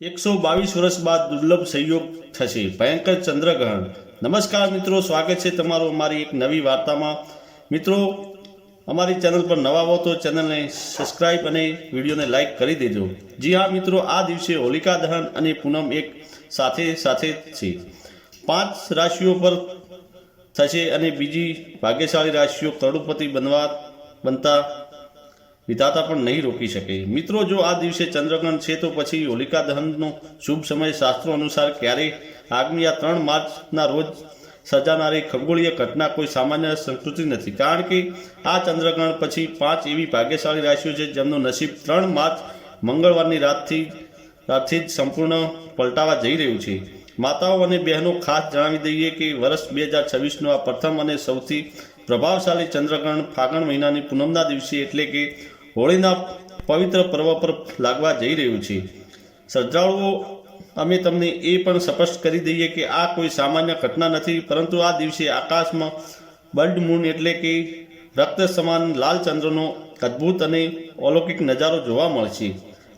122 વર્ષ બાદ દુર્લભ સંયોગ થશે, ભયંકર ચંદ્રગ્રહણ। નમસ્કાર મિત્રો, સ્વાગત છે તમારું અમારી એક નવી વાર્તામાં। મિત્રો, અમારી ચેનલ પર નવા હો તો ચેનલને સબસ્ક્રાઇબ અને વિડીયોને લાઇક કરી દેજો। જી હા મિત્રો, આ દિવસે હોલિકા દહન અને પૂનમ એક સાથે છે। 5 રાશિઓ પર થશે અને બીજી ભાગ્યશાળી રાશિઓ કરોડપતિ બનતા વિધાતા પણ નહીં રોકી શકે। મિત્રો, જો આ દિવસે ચંદ્રગ્રહણ છે તો પછી હોલિકા દહનનો શુભ સમય શાસ્ત્રો અનુસાર ક્યારે? આગામી આ 3 માર્ચના રોજ સર્જાનારી ખગોળીય ઘટના કોઈ સામાન્ય સંસ્કૃતિ નથી, કારણ કે આ ચંદ્રગ્રહણ પછી 5 એવી ભાગ્યશાળી રાશિઓ છે જેમનું નસીબ 3 માર્ચ મંગળવારની રાતથી જ સંપૂર્ણ પલટાવા જઈ રહ્યું છે। માતાઓ અને બહેનો, ખાસ જણાવી દઈએ કે વર્ષ 2026નો આ પ્રથમ અને સૌથી પ્રભાવશાળી ચંદ્રગ્રહણ ફાગણ મહિનાની પૂનમના દિવસે એટલે કે હોળીના પવિત્ર પર્વ પર લાગવા જઈ રહ્યું છે। શ્રદ્ધાળુઓ, અમે તમને એ પણ સ્પષ્ટ કરી દઈએ કે આ કોઈ સામાન્ય ઘટના નથી, પરંતુ આ દિવસે આકાશમાં બ્લડ મૂન એટલે કે રક્ત સમાન લાલ ચંદ્રનો અદ્ભુત અને અલૌકિક નજારો જોવા મળશે।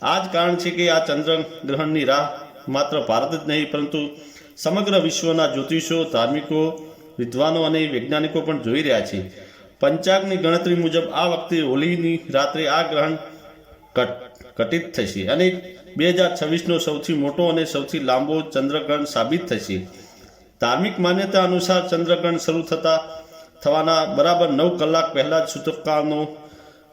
આ જ કારણ છે કે આ ચંદ્રગ્રહણની રાહ માત્ર ભારત જ નહીં પરંતુ સમગ્ર વિશ્વના જ્યોતિષો, ધાર્મિકો, વિદ્વાનો અને વૈજ્ઞાનિકો પણ જોઈ રહ્યા છે। પંચાંગની ગણતરી મુજબ આ વખતે હોળીની રાત્રે આ ગ્રહણ ઘટિત થશે અને 2026નો સૌથી મોટો અને સૌથી લાંબો ચંદ્રગ્રહણ સાબિત થશે। ધાર્મિક માન્યતા અનુસાર ચંદ્રગ્રહણ શરૂ થવાના બરાબર 9 કલાક પહેલા જ સૂતકકાળનો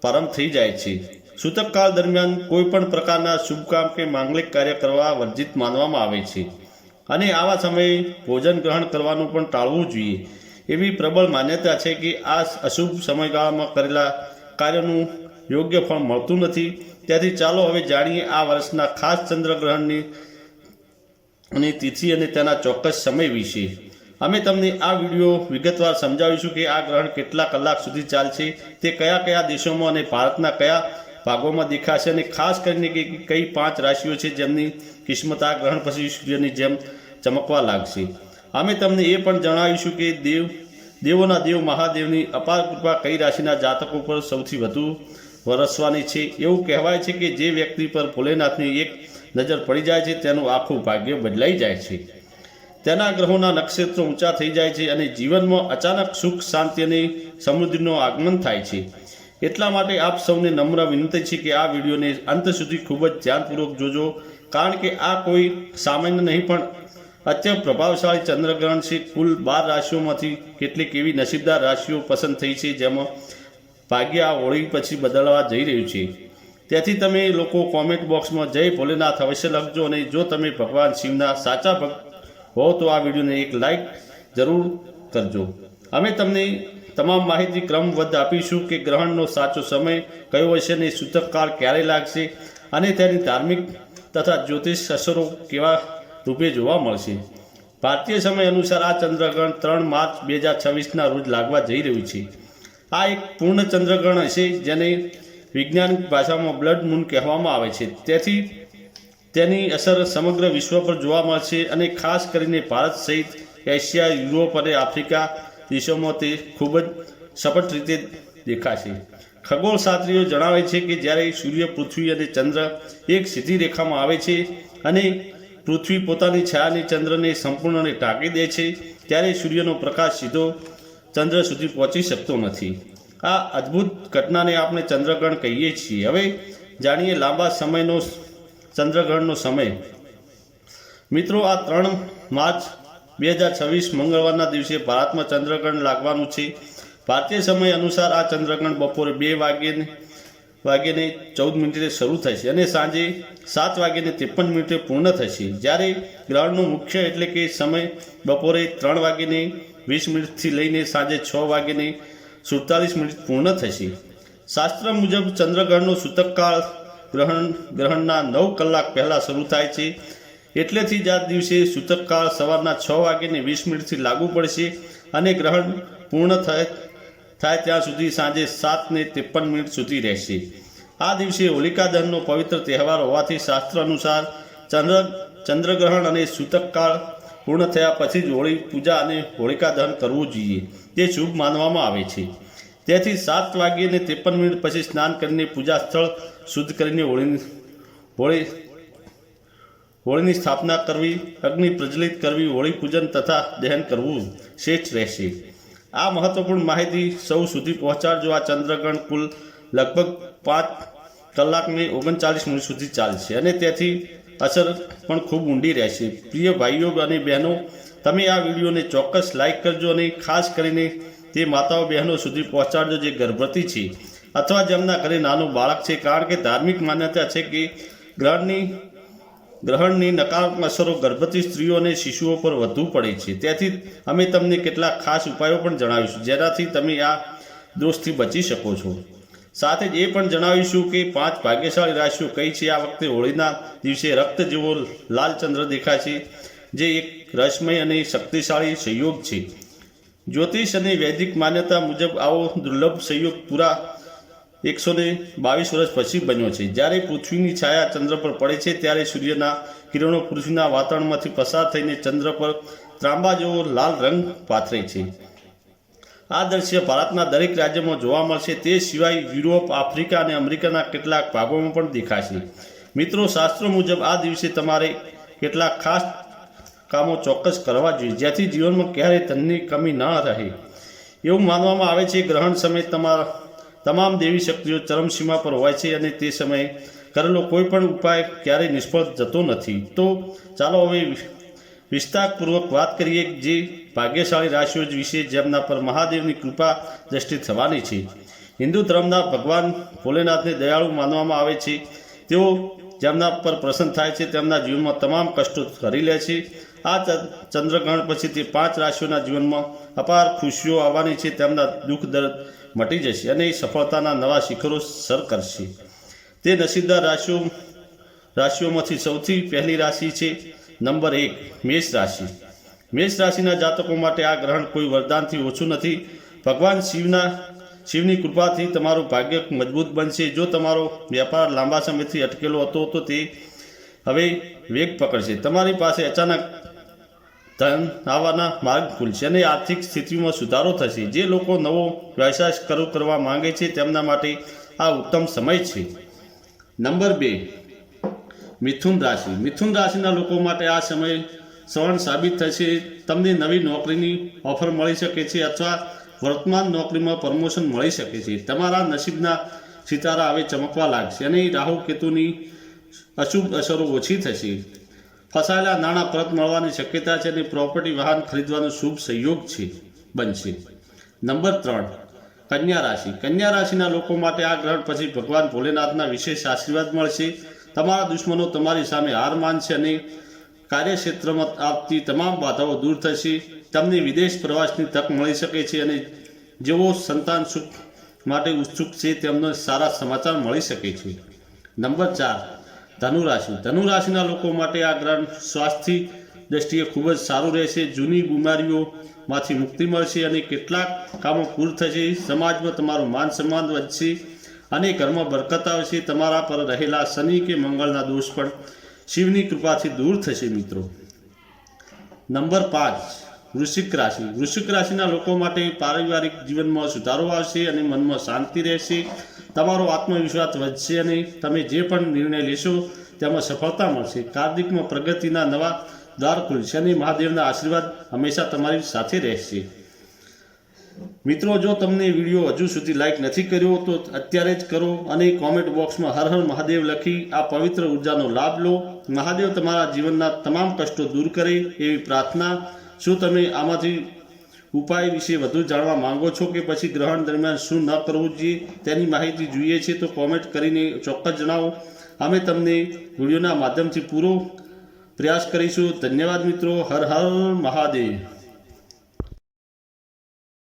પ્રારંભ થઈ જાય છે। સૂતકકાળ દરમિયાન કોઈ પણ પ્રકારના શુભ કામ કે માંગલિક કાર્ય કરવા વર્જિત માનવામાં આવે છે અને આવા સમયે ભોજન ગ્રહણ કરવાનું પણ ટાળવું જોઈએ। એવી પ્રબળ માન્યતા છે કે આ અશુભ સમયગાળામાં કરેલા કાર્યનું યોગ્ય ફળ મળતું નથી। ત્યાંથી ચાલો હવે જાણીએ આ વર્ષના ખાસ ચંદ્રગ્રહણની તિથિ અને તેના ચોક્કસ સમય વિશે। અમે તમને આ વિડીયો વિગતવાર સમજાવીશું કે આ ગ્રહણ કેટલા કલાક સુધી ચાલશે, તે કયા દેશોમાં અને ભારતના કયા ભાગોમાં દેખાશે અને ખાસ કરીને કે કઈ 5 રાશિઓ છે જેમની કિસ્મત આ ગ્રહણ પછી સૂર્યની જેમ ચમકવા લાગશે। અમે તમને એ પણ જણાવીશું કે દેવોના દેવ મહાદેવની અપાર કૃપા કઈ રાશિના જાતકો પર સૌથી વધુ વરસવાની છે। એવું કહેવાય છે કે જે વ્યક્તિ પર ભોલેનાથની એક નજર પડી જાય છે તેનું આખું ભાગ્ય બદલાઈ જાય છે, તેના ગ્રહોના નક્ષત્રો ઊંચા થઈ જાય છે અને જીવનમાં અચાનક સુખ, શાંતિ અને સમૃદ્ધિનું આગમન થાય છે। એટલા માટે આપ સૌને નમ્ર વિનંતી છે કે આ વિડીયોને અંત સુધી ખૂબ જ ધ્યાનપૂર્વક જોજો, કારણ કે આ કોઈ સામાન્ય નહીં પણ અત્યંત પ્રભાવશાળી ચંદ્રગ્રહણ છે। કુલ 12 રાશિઓમાંથી કેટલીક એવી નસીબદાર રાશિઓ પસંદ થઈ છે જેમાં ભાગ્ય આ હોળી પછી બદલવા જઈ રહ્યું છે। તેથી તમે લોકો કોમેન્ટ બોક્સમાં જય ભોલેનાથ અવશ્ય લખજો અને જો તમે ભગવાન શિવના સાચા ભક્ત હો તો આ વિડીયોને એક લાઈક જરૂર કરજો। અમે તમને તમામ માહિતી ક્રમબદ્ધ આપીશું કે ગ્રહણનો સાચો સમય કયો હશે અને સૂતકકાળ ક્યારે લાગશે અને તેની ધાર્મિક તથા જ્યોતિષ અસરો કેવા રૂપે જોવા મળશે। ભારતીય સમય અનુસાર આ ચંદ્રગ્રહણ 3 માર્ચ 2026ના રોજ લાગવા જઈ રહ્યું છે। આ એક પૂર્ણ ચંદ્રગ્રહણ હશે જેને વૈજ્ઞાનિક ભાષામાં બ્લડ મૂન કહેવામાં આવે છે। તેથી તેની અસર સમગ્ર વિશ્વ પર જોવા મળશે અને ખાસ કરીને ભારત સહિત એશિયા, યુરોપ અને આફ્રિકા દેશોમાં તે ખૂબ જ સ્પષ્ટ રીતે દેખાશે। ખગોળશાસ્ત્રીઓ જણાવે છે કે જ્યારે સૂર્ય, પૃથ્વી અને ચંદ્ર એક સીધી રેખામાં આવે છે અને પૃથ્વી પોતાની છાયાની ચંદ્રને સંપૂર્ણને ઢાંકી દે છે ત્યારે સૂર્યનો પ્રકાશ સીધો ચંદ્ર સુધી પહોંચી શકતો નથી। આ અદ્ભુત ઘટનાને આપણે ચંદ્રગ્રહણ કહીએ છીએ। હવે જાણીએ લાંબા સમયનો ચંદ્રગ્રહણનો સમય। મિત્રો, આ 3 માર્ચ 2026 મંગળવારના દિવસે ભારતમાં ચંદ્રગ્રહણ લાગવાનું છે। ભારતીય સમય અનુસાર આ ચંદ્રગ્રહણ બપોરે 2 વાગ્યે 14 શરૂ થશે અને સાંજે 7:53 પૂર્ણ થશે, જ્યારે ગ્રહણનું મુખ્ય એટલે કે સમય બપોરે 3:20 લઈને સાંજે 6:47 પૂર્ણ થશે। શાસ્ત્ર મુજબ ચંદ્રગ્રહણનો સૂતકકાળ ગ્રહણના 9 કલાક પહેલાં શરૂ થાય છે, એટલેથી જ આ દિવસે સૂતકકાળ સવારના 6:20 લાગુ પડશે અને ગ્રહણ પૂર્ણ થાય ત્યાં સુધી સાંજે 7:53 સુધી રહેશે। આ દિવસે હોલિકા દહનનો પવિત્ર તહેવાર હોવાથી શાસ્ત્ર અનુસાર ચંદ્રગ્રહણ અને સૂતકકાળ પૂર્ણ થયા પછી જ હોળી પૂજા અને હોલિકા દહન કરવું જોઈએ, તે શુભ માનવામાં આવે છે। તેથી 7:53 પછી સ્નાન કરીને પૂજા સ્થળ શુદ્ધ કરીને હોળીની સ્થાપના કરવી, અગ્નિ પ્રજ્વલિત કરવી, હોળી પૂજન તથા દહન કરવું શ્રેષ્ઠ રહેશે. આ મહત્વપૂર્ણ માહિતી સૌ સુધી પહોંચાડજો. આ ચંદ્રગ્રહણ કુલ લગભગ 5 કલાકને 39 મિનિટ સુધી ચાલશે અને તેથી અસર પણ ખૂબ ઊંડી રહેશે. પ્રિય ભાઈઓ અને બહેનો, તમે આ વિડીયોને ચોક્કસ લાઇક કરજો અને ખાસ કરીને તે માતાઓ બહેનો સુધી પહોંચાડજો જે ગર્ભવતી છે અથવા જેમના ઘરે નાનું બાળક છે, કારણ કે ધાર્મિક માન્યતા છે કે ગ્રહણની નકારાત્મક અસરો ગર્ભવતી સ્ત્રીઓ અને શિશુઓ પર વધુ પડે છે. તેથી અમે તમને કેટલાક ખાસ ઉપાયો પણ જણાવીશું જેનાથી તમે આ દોષથી બચી શકો છો. સાથે જ એ પણ જણાવીશું કે 5 ભાગ્યશાળી રાશિઓ કઈ છે. આ વખતે હોળીના દિવસે રક્ત જેવો લાલ ચંદ્ર દેખાય છે જે એક રહસ્યમય અને શક્તિશાળી સંયોગ છે. જ્યોતિષ અને વૈદિક માન્યતા મુજબ આવો દુર્લભ સંયોગ પૂરા 122 વર્ષ પછી બન્યો છે. જ્યારે પૃથ્વીની છાયા ચંદ્ર પર પડે છે ત્યારે સૂર્યના કિરણો પૃથ્વીના વાતાવરણમાંથી પસાર થઈને ચંદ્ર પર ત્રાંબા જેવો લાલ રંગ પાથરે છે. આ દ્રશ્ય ભારતના દરેક રાજ્યમાં જોવા મળશે. તે સિવાય યુરોપ, આફ્રિકા અને અમેરિકાના કેટલાક ભાગોમાં પણ દેખાશે. મિત્રો, શાસ્ત્રો મુજબ આ દિવસે તમારે કેટલાક ખાસ કામો ચોક્કસ કરવા જોઈએ જેથી જીવનમાં ક્યારેય ધનની કમી ન રહે. એવું માનવામાં આવે છે ગ્રહણ સમયે તમામ દેવી શક્તિઓ ચરમસીમા પર હોય છે અને તે સમયે કરેલો કોઈ પણ ઉપાય ક્યારેય નિષ્ફળ જતો નથી. તો ચાલો હવે વિસ્તારપૂર્વક વાત કરીએ જે ભાગ્યશાળી રાશિઓ વિશે જેમના પર મહાદેવની કૃપા દ્રષ્ટિ થવાની છે. હિન્દુ ધર્મના ભગવાન ભોલેનાથને દયાળુ માનવામાં આવે છે. તેઓ જેમના પર પ્રસન્ન થાય છે તેમના જીવનમાં તમામ કષ્ટો હરી લે છે. આ ચંદ્રગ્રહણ પછી તે 5 રાશિઓના જીવનમાં અપાર ખુશીઓ આવવાની છે. તેમના દુઃખ દર્દ મટી જશે અને સફળતાના નવા શિખરો સર કરશે. તે નસીબદાર રાશિઓમાંથી સૌથી પહેલી રાશિ છે નંબર 1 મેષ રાશિ. મેષ રાશિના જાતકો માટે આ ગ્રહણ કોઈ વરદાનથી ઓછું નથી. ભગવાન શિવની કૃપાથી તમારું ભાગ્ય મજબૂત બનશે. જો તમારો વ્યાપાર લાંબા સમયથી અટકેલો હતો તો તે હવે વેગ પકડશે. તમારી પાસે અચાનક ધન આવવાના માર્ગ ખુલશે અને આર્થિક સ્થિતિમાં સુધારો થશે. જે લોકો નવો વ્યવસાય શરૂ કરવા માંગે છે તેમના માટે આ ઉત્તમ સમય છે. નંબર 2 મિથુન રાશિ. મિથુન રાશિના લોકો માટે આ સમય સવર્ણ સાબિત થશે. તમને નવી નોકરીની ઓફર મળી શકે છે અથવા વર્તમાન નોકરીમાં પ્રમોશન મળી શકે છે. તમારા નસીબના સિતારા હવે ચમકવા લાગશે અને રાહુ કેતુની અશુભ અસરો ઓછી થશે. ફસાયેલા નાણાં પરત મળવાની શક્યતા છે અને પ્રોપર્ટી વાહન ખરીદવાનો શુભ સંયોગ બનશે. નંબર 3 કન્યા રાશિ. કન્યા રાશિના લોકો માટે આ ગ્રહણ પછી ભગવાન ભોલેનાથના વિશેષ આશીર્વાદ મળશે. તમારા દુશ્મનો તમારી સામે હાર માનશે અને કાર્યક્ષેત્રમાં આવતી તમામ બાધાઓ દૂર થશે. તમને વિદેશ પ્રવાસની તક મળી શકે છે અને જેઓ સંતાન સુખ માટે ઉત્સુક છે તેમને સારા સમાચાર મળી શકે છે. નંબર 4 ધનુ રાશિ. ધનુ રાશિના લોકો માટે આ ગ્રહણ સ્વાસ્થ્ય દ્રષ્ટિએ ખૂબ જ સારું રહેશે. જૂની બીમારીઓમાંથી મુક્તિ મળશે અને કેટલાક કામો પૂર્ણ થશે. સમાજમાં તમારું માન સન્માન વધશે અને ઘરમાં બરકત આવશે. તમારા પર રહેલા શનિ કે મંગળના દોષ પણ શિવની કૃપાથી દૂર થશે. મિત્રો, નંબર 5 વૃશ્ચિક રાશિ. વૃશ્ચિક રાશિના લોકો માટે પારિવારિક જીવનમાં સુધારો આવશે અને મનમાં શાંતિ રહેશે. તમારો આત્મવિશ્વાસ વધશે અને તમે જે પણ નિર્ણય લેશો તેમાં સફળતા મળશે. કાર્યમાં પ્રગતિના નવા દ્વાર ખુલશે અને મહાદેવના આશીર્વાદ હંમેશા તમારી સાથે રહેશે. મિત્રો, જો તમને વિડીયો હજુ સુધી લાઈક નથી કર્યો તો અત્યારે જ કરો અને કોમેન્ટ બોક્સમાં હર હર મહાદેવ લખી આ પવિત્ર ઉર્જાનો લાભ લો. મહાદેવ તમારા જીવનના તમામ કષ્ટો દૂર કરે એવી પ્રાર્થના. શું તમે આમાંથી ઉપાય વિશે વધુ જાણવા માંગો છો કે પછી ગ્રહણ દરમિયાન શું ન કરવું જોઈએ તેની માહિતી જોઈએ છે તો કોમેન્ટ કરીને ચોક્કસ જણાવો. અમે તમને વિડીયોના માધ્યમથી પૂરો પ્રયાસ કરીશું. ધન્યવાદ મિત્રો. હર હર મહાદેવ.